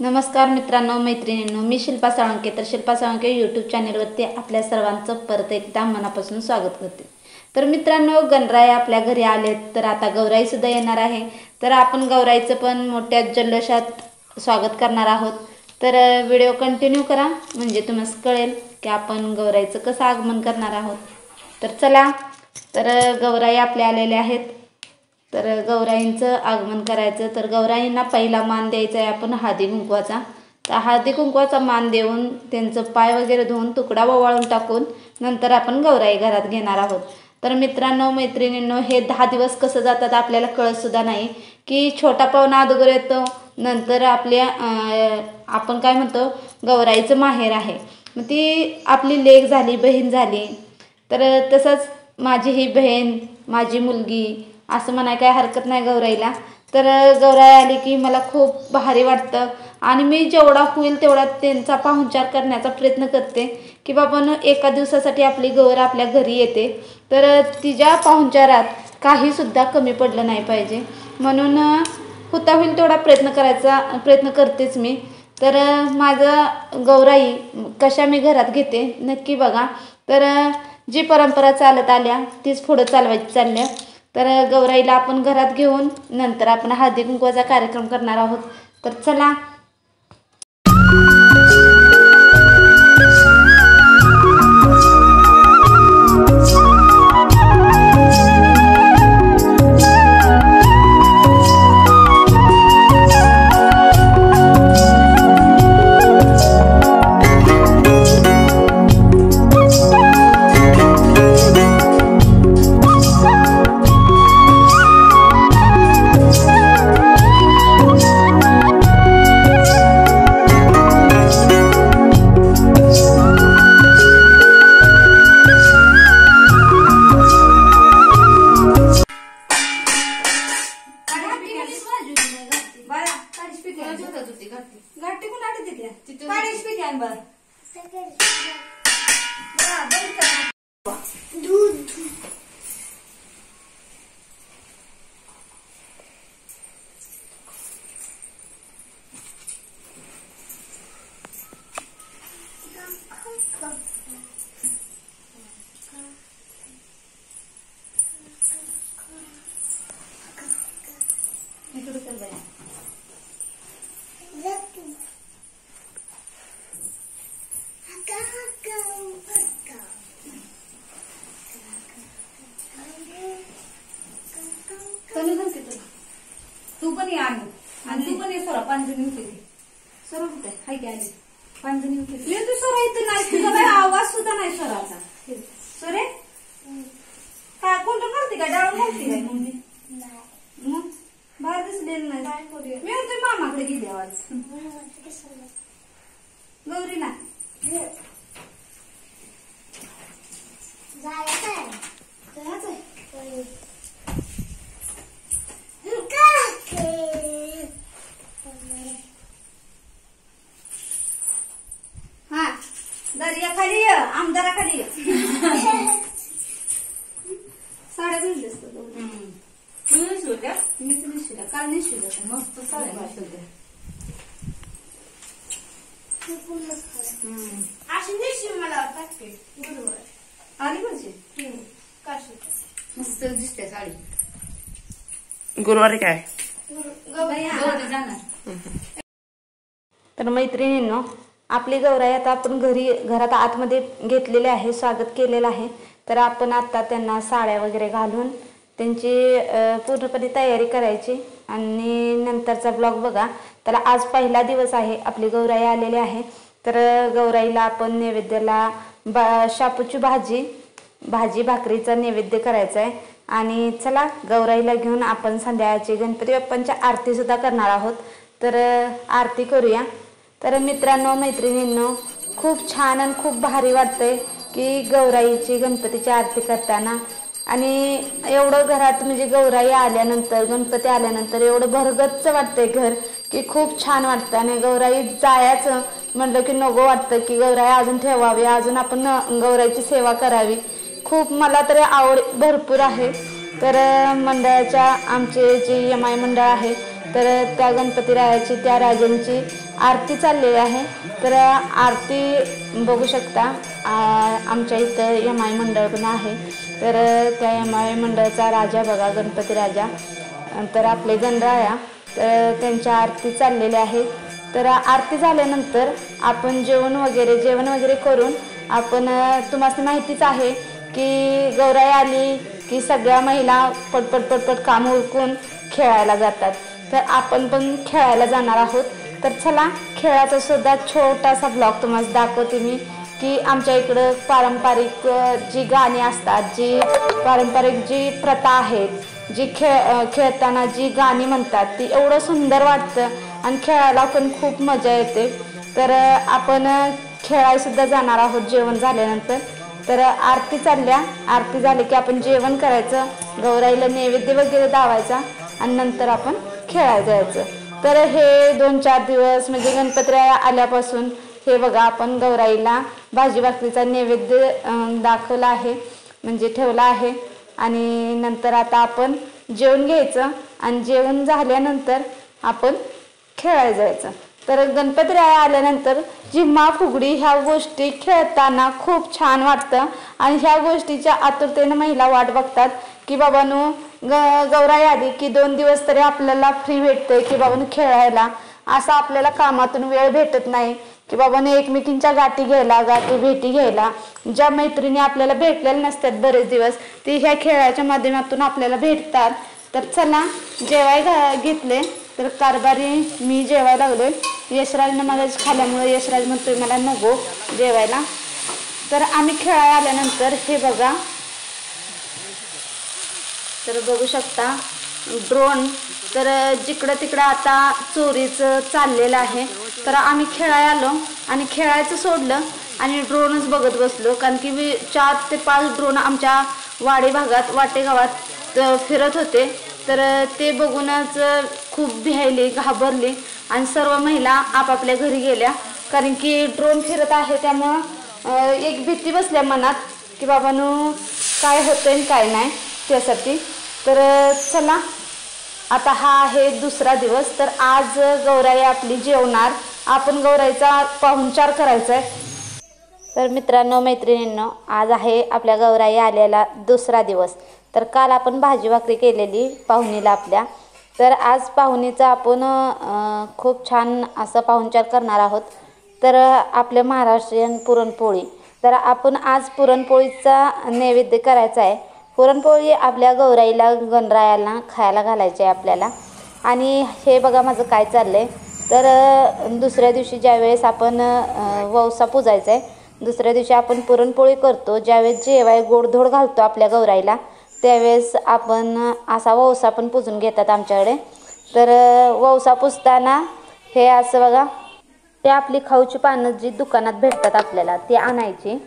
नमस्कार मित्रांनो, मैत्रिणींनो, मी शिल्पा साळुंखे. तर शिल्पा साळुंखे यूट्यूब चॅनलवरती आपल्या सर्वांचं परत एकदा मनापासून स्वागत करते. तर मित्रांनो, गणराय आपल्या घरी आलेत. तर आता गौराईसुद्धा येणार आहे. तर आपण गौराईचं पण मोठ्या जल्लोषात स्वागत करणार आहोत. तर व्हिडिओ कंटिन्यू करा, म्हणजे तुम्हाला कळेल की आपण गौराईचं कसं आगमन करणार आहोत. तर चला, तर गौराई आपल्या आलेल्या आहेत. तर गौराईंचं आगमन करायचं. तर गौराईंना पहिला मान द्यायचा आहे आपण हळदी कुंकवाचा. तर हळदी कुंकवाचा मान देऊन त्यांचं पाय वगैरे धुवून तुकडा ओवाळून टाकून नंतर आपण गौराई घरात घेणार आहोत. तर मित्रांनो, मैत्रिणींनो, हे 10 दिवस कसं जातात आपल्याला कळतसुद्धा नाही. की छोटा पाहुणा अगोदर येतो, नंतर आपल्या आपण काय म्हणतो, गौराईचं माहेर आहे, मग ती आपली लेक झाली, बहीण झाली. तर तसंच माझी ही बहीण, माझी मुलगी असं म्हणाय काय हरकत नाही गौराईला. तर गौराई आली की मला खूप भारी वाटतं आणि मी जेवढा होईल तेवढा त्यांचा पाहुणचार करण्याचा प्रयत्न करते की बाबांनो, एका दिवसासाठी आपली गौर आपल्या घरी येते, तर तिच्या पाहुणचारात काहीसुद्धा कमी पडलं नाही पाहिजे. म्हणून होता होईल तेवढा प्रयत्न करतेच मी. तर माझं गौराई कशा मी घरात घेते नक्की बघा. तर जी परंपरा चालत आल्या तीच पुढं चालवायची चालल्या. तर गौराईला आपण घरात घेऊन नंतर आपण हळदी कुंकवाचा कार्यक्रम करणार आहोत. तर चला. तू पण ये आणि तू पण ये. सोरा 5 जणी होते, सोरा होते हाय की आली 5 जणी होते. तू सोरा इथं नाही, तुझा काही आवाज सुद्धा नाही सोराचा. सोरे काय कोणतं करते का, डाळून घालते काय मम्मी? मग बाहेर दिसलेलं नाही. मी होते मामाकडे गेली आवाज गौरीला हा दर्या खाली आमदारा खाली साड्या भेटल्यास तुम्ही शिवल्या, मी तुम्ही शिवल्या, काल नाही शिवल्या, मस्त साड्या शिवल्या. आली म्हणजे मस्त दिसते साडी. गुरुवारी काय जाणार. तर मैत्रिणींनो, आपली गौराई आता आपण घरात आतमध्ये घेतलेले आहे, स्वागत केलेलं आहे. तर आपण आता त्यांना साड्या वगैरे घालून त्यांची पूर्णपणे तयारी करायची आणि नंतरचा ब्लॉग बघा. तर आज पहिला दिवस आहे, आपली गौराई आलेली आहे. तर गौराईला आपण नैवेद्याला शापूची भाजी भाकरीचा नैवेद्य करायचा आहे. आणि चला, गौराईला घेऊन आपण संध्याकाळची गणपती बाप्पांच्या आरतीसुद्धा करणार आहोत. तर आरती करूया. तर मित्रांनो, मैत्रिणींनो, खूप छान आणि खूप भारी वाटतंय की गौराईची गणपतीची आरती करताना. आणि एवढं घरात म्हणजे गौराई आल्यानंतर, गणपती आल्यानंतर एवढं भरगच्च वाटतंय घर की खूप छान वाटतं. आणि गौराई जायचं म्हटलं की नको वाटतं की गौराई अजून ठेवावी, अजून आपण गौराईची सेवा करावी. खूप मला तरी आवड भरपूर आहे. तर मंडळाच्या आमचे जे MI मंडळ आहे तर त्या गणपतीरायाची त्या राजांची आरती चाललेली आहे। तर आरती बघू शकता आमच्या इथं एम.आय. मंडळ पण आहे। तर त्या एम.आय. मंडळाचा राजा बघा गणपती राजा, तर आपले गणराया, तर त्यांच्या आरती चाललेल्या आहेत। तर आरती झाल्यानंतर आपण जेवण वगैरे करून आपण तुम्हाला माहितीच आहे की गौराई आली की सगळ्या महिला पटपट काम उरकून खेळायला जातात। तर आपण पण खेळायला जाणार आहोत। तर चला खेळाचा सुद्धा छोटासा ब्लॉग तुम्हाला दाखवते मी की आमच्या इकडं पारंपरिक जी गाणी असतात, जी पारंपरिक जी प्रथा आहेत, जी खेळताना जी गाणी म्हणतात ती एवढं सुंदर वाटतं आणि खेळायला पण खूप मजा येते। तर आपण खेळायसुद्धा जाणार आहोत जेवण झाल्यानंतर। तर आरती चालल्या, आरती झाली की आपण जेवण करायचं, गौराईला नैवेद्य वगैरे दावायचा आणि नंतर आपण खेळायला जायचं। तर हे 2-4 दिवस म्हणजे गणपतीराया आल्यापासून हे बघा आपण गौराईला भाजी भाकरीचा नैवेद्य दाखवला आहे, म्हणजे ठेवला आहे। आणि नंतर आता आपण जेवण घ्यायचं आणि जेवण झाल्यानंतर आपण खेळायला जायचं। तर गणपतीराया आल्यानंतर झिम्मा फुगडी ह्या गोष्टी खेळताना खूप छान वाटतं आणि ह्या गोष्टीच्या आतुरतेने महिला वाट बघतात की बाबांनो गौराई आली की 2 दिवस तरी आपल्याला फ्री भेटते की बाबांनो खेळायला। असं आपल्याला कामातून वेळ भेटत नाही की बाबांनो एकमेकींच्या गाठी भेटी घ्यायला। ज्या मैत्रिणी आपल्याला भेटलेल्या नसतात बरेच दिवस, ती ह्या खेळाच्या माध्यमातून आपल्याला भेटतात। तर चला जेवाय घेतले, तर कारभारी मी जेवायला लागलोय। यशराजनं मला खाल्ल्यामुळे यशराज म्हणतोय मला नको जेवायला। तर आम्ही खेळायला आल्यानंतर हे बघा, तर बघू शकता ड्रोन, तर जिकडं तिकडं आता चोरीचं चाललेलं आहे। तर आम्ही खेळायला आलो आणि खेळायचं सोडलं आणि ड्रोनच बघत बसलो, कारण की 4 ते 5 ड्रोन आमच्या वाटेगावात फिरत होते। तर ते बघूनच खूप भिहायले, घाबरले आणि सर्व महिला आपापल्या घरी गेल्या, कारण की ड्रोन फिरत आहे त्यामुळं एक भीती बसल्या मनात की बाबांनो काय होतंय आणि काय नाही त्यासाठी। तर चला आता हा आहे दुसरा दिवस। तर आज गौराई आपली जेवणार, आपण गौराईचा पाहुणचार करायचा आहे। तर मित्रांनो मैत्रिणींनो, आज आहे आपल्या गौराई आलेला दुसरा दिवस। तर काल आपण भाजी भाकरी केलेली पाहुणीला आपल्या, तर आज पाहुणीचा आपण खूप छान असं पाहुणचार करणार आहोत। तर आपल्या महाराष्ट्रीयन पुरणपोळी, तर आपण आज पुरणपोळीचा नैवेद्य करायचा आहे। पुरणपोळी आपल्या गौराईला गणरायाला खायला घालायची आहे आपल्याला। आणि हे बघा माझं काय चाललंय, तर दुसऱ्या दिवशी ज्यावेळेस आपण वौसा पूजायचा आहे, दुसऱ्या दिवशी आपण पुरणपोळी करतो, ज्यावेळेस जेवाय गोडधोड घालतो आपल्या गौराईला, त्यावेळेस आपण असा वौसा पण पुजून घेतात आमच्याकडे। तर वौसा पुजताना हे असं बघा, ते आपली खाऊची पानं जी दुकानात भेटतात आपल्याला ती आणायची।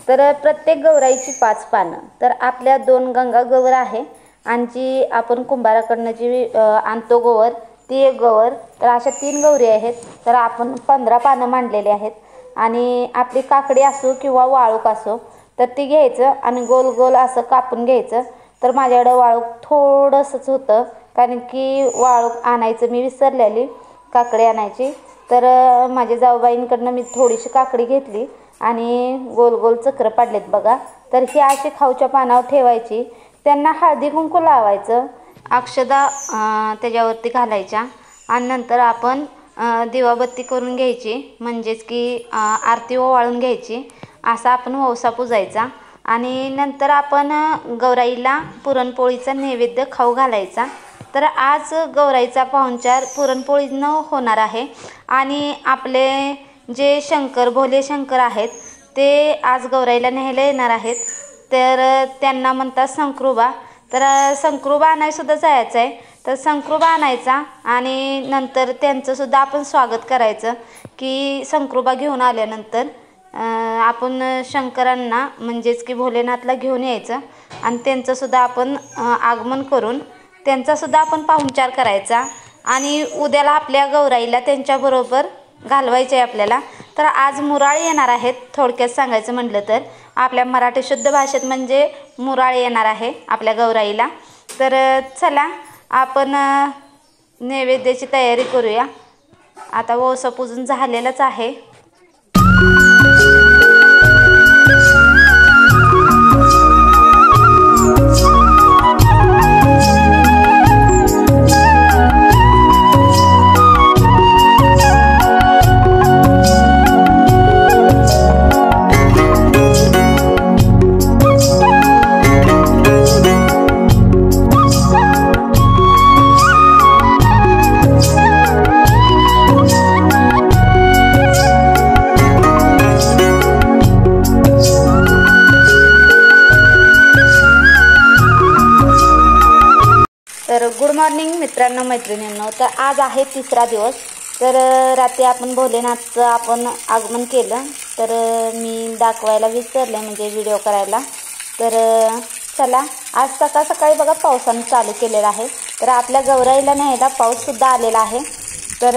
तर प्रत्येक गौराईची 5 पानं, तर आपल्या 2 गंगा गौर आहे आणि जी आपण कुंभाराकडनं जी आणतो गोवर ती एक गौर। तर अशा 3 गौरी आहेत। तर आपण 15 पानं मांडलेली आहेत आणि आपली काकडी असो किंवा वाळूक असो तर ती घ्यायचं आणि गोल गोल असं कापून घ्यायचं। तर माझ्याकडं वाळूक थोडंसंच होतं, कारण की वाळूक आणायचं मी विसरलेली, काकडी आणायची। तर माझ्या जाऊबाईंकडनं मी थोडीशी काकडी घेतली आणि गोल गोल चक्र पाडलेत बघा। तर ही अशी खाऊच्या पानावर ठेवायची, त्यांना हळदी कुंकू लावायचं, अक्षदा त्याच्यावरती घालायच्या आणि नंतर आपण दिवाबत्ती करून घ्यायची, म्हणजेच की आरती ओवाळून घ्यायची। असा आपण वौसा पुजायचा आणि नंतर आपण गौराईला पुरणपोळीचा नैवेद्य खाऊ घालायचा। तर आज गौराईचा पाहुणचार पुरणपोळीनं होणार आहे आणि आपले जे शंकर भोले शंकर आहेत ते आज गौराईला न्यायला येणार आहेत। तर त्यांना म्हणतात शंकरोबा। तर शंकरोबा आणायसुद्धा जायचं आहे। तर शंकरोबा आणायचा आणि नंतर त्यांचंसुद्धा आपण स्वागत करायचं की शंकरोबा घेऊन आल्यानंतर आपण शंकरांना म्हणजेच की भोलेनाथला घेऊन यायचं आणि त्यांचंसुद्धा आपण आगमन करून त्यांचासुद्धा आपण पाहुणचार करायचा आणि उद्याला आपल्या गौराईला त्यांच्याबरोबर घालवायचे आहे आपल्याला। तर आज मुराळी येणार आहेत, थोडक्यात सांगायचं म्हटलं तर आपल्या मराठी शुद्ध भाषेत म्हणजे मुराळी येणार आहे आपल्या गौराईला। तर चला आपण नैवेद्याची तयारी करूया. आता ओसं पूजून झालेलंच आहे. तर गुड मॉर्निंग मित्रांनो मैत्रिणींनो. तर आज आहे तिसरा दिवस. तर रात्री आपण भोलेनाथचं आपण आगमन केलं. तर मी दाखवायला विसरले म्हणजे व्हिडिओ करायला. तर चला आज सकाळ सकाळी बघा पावसानं चालू केलेला आहे. तर आपल्या गौराईला न्यायला पाऊससुद्धा आलेला आहे. तर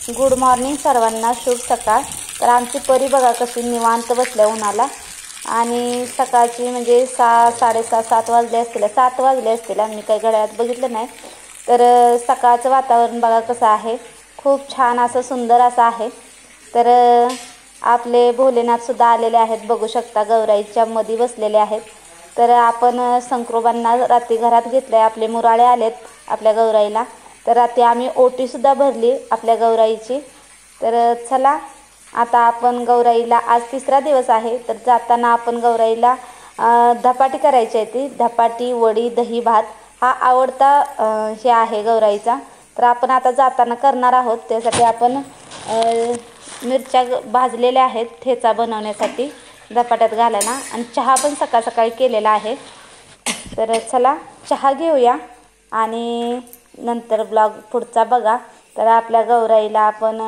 गुड मॉर्निंग सर्वांना, शुभ सकाळ. तर आमची परी बघा कशी निवांत बसल्या उन्हाला. आणि सकाळची म्हणजे 6, 6:30, 7 वाजले असतील, 7 वाजले असतील. मी काही घड्याळात बघितलं नाही. तर सकाळचं वातावरण बघा कसं आहे, खूप छान असं सुंदर असं आहे. तर आपले भोलेनाथसुद्धा आलेले आहेत, बघू शकता गौराईच्या मध्ये बसलेले आहेत. तर आपण संक्रोबांना रात्री घरात घेतलं आहे. आपले मुराळे आलेत आपल्या गौराईला. तर रात्री आम्ही ओटीसुद्धा भरली आपल्या गौराईची. तर चला आता आपण गौराईला, आज तिसरा दिवस आहे. तर जाताना आपण गौराईला धपाटी करायची आहे. ती धपाटी, वडी, दही, भात हा आवडता हे आहे गौराईचा. तर आपण आता जाताना करणार आहोत. त्यासाठी आपण मिरच्या भाजलेल्या आहेत ठेचा बनवण्यासाठी धपाट्यात घालायला. आणि चहा पण सकाळ सकाळी केलेला आहे. तर चला चहा घेऊया आणि नंतर ब्लॉग पुढचा बघा. तर आपल्या गौराईला आपण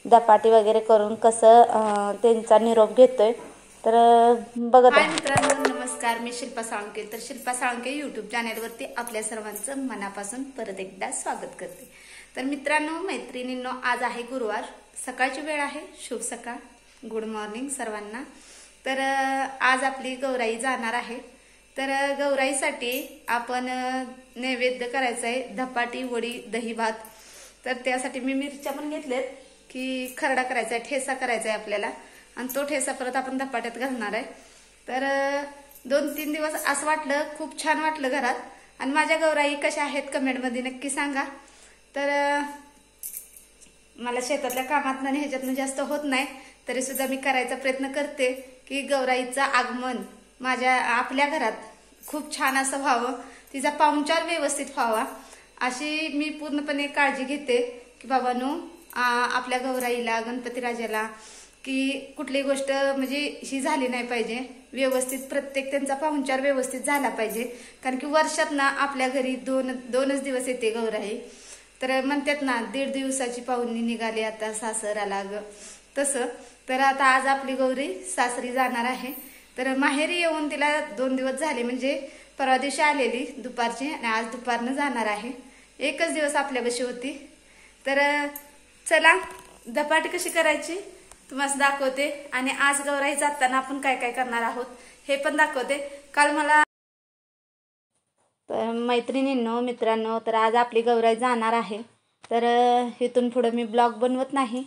धपाटी वगैरे करून कसं त्यांचा निरोप घेतोय तर बघत आहे. मित्रांनो नमस्कार, मी शिल्पा साळुंके. तर शिल्पा साळुंके यूट्यूब चॅनेलवरती आपल्या सर्वांचं मनापासून परत एकदा स्वागत करते. तर मित्रांनो मैत्रिणींनो, आज आहे गुरुवार, सकाळची वेळ आहे. शुभ सकाळ, गुड मॉर्निंग सर्वांना. तर आज आपली गौराई जाणार आहे. तर गौराईसाठी आपण नैवेद्य करायचं आहे, धपाटी, वडी, दही, भात. तर त्यासाठी मी मिरच्या पण घेतल्यात की खरडा करायचा आहे, ठेसा करायचा आहे आपल्याला. आणि तो ठेसा परत आपण धपाट्यात घालणार आहे. तर 2-3 दिवस असं वाटलं, खूप छान वाटलं घरात. आणि माझ्या गौराई कशा आहेत कमेंटमध्ये नक्की सांगा. तर मला शेतातल्या कामातनं आणि ह्याच्यातनं जास्त होत नाही, तरी सुद्धा मी करायचा प्रयत्न करते की गौराईचं आगमन आपल्या घरात खूप छान असं व्हावं, तिचा पाहुणचार व्यवस्थित व्हावा, अशी मी पूर्णपणे काळजी घेते की बाबांनो आपल्या गौराईला, गणपती राजाला की कुठली गोष्ट म्हणजे ही झाली नाही पाहिजे. व्यवस्थित प्रत्येक त्यांचा पाहुणचार व्यवस्थित झाला पाहिजे. कारण की वर्षात ना आपल्या घरी दोनच दिवस येते गौराई. तर म्हणतात ना 1.5 दिवसाची पाहुणी निघाली आता सासराला ग, तसं. तर आता आज आपली गौरी सासरी जाणार आहे. तर माहेरी येऊन तिला 2 दिवस झाले, म्हणजे परवा दिवशी आलेली दुपारची आणि आज दुपारनं जाणार आहे. एकच दिवस आपल्यापाशी होती. तर चला धपाटी कशी करायची तुम्हाला दाखवते. आणि आज गौराई जाताना आपण काय काय करणार आहोत हे पण दाखवते. काल मला तर मैत्रिणींनो, मित्रांनो, तर आज आपली गौराई जाणार आहे. तर इथून पुढे मी ब्लॉग बनवत नाही,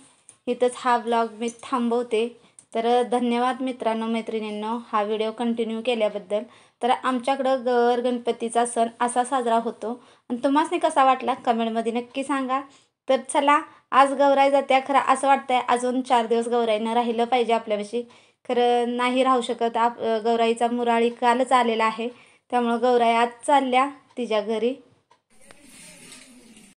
इथंच हा ब्लॉग मी थांबवते. तर धन्यवाद मित्रांनो, मैत्रिणींनो, हा व्हिडिओ कंटिन्यू केल्याबद्दल. तर आमच्याकडं गौर गणपतीचा सण असा साजरा होतो आणि तुम्हाला कसा वाटला कमेंटमध्ये नक्की सांगा. तर चला आज गौराई जात्या. खरं असं वाटतंय अजून 4 दिवस गौराईनं राहिलं पाहिजे आपल्यापाशी. खरं नाही राहू शकत. गौराईचा मुराळी कालच आलेला आहे, त्यामुळं गौराई आज चालल्या तिच्या घरी.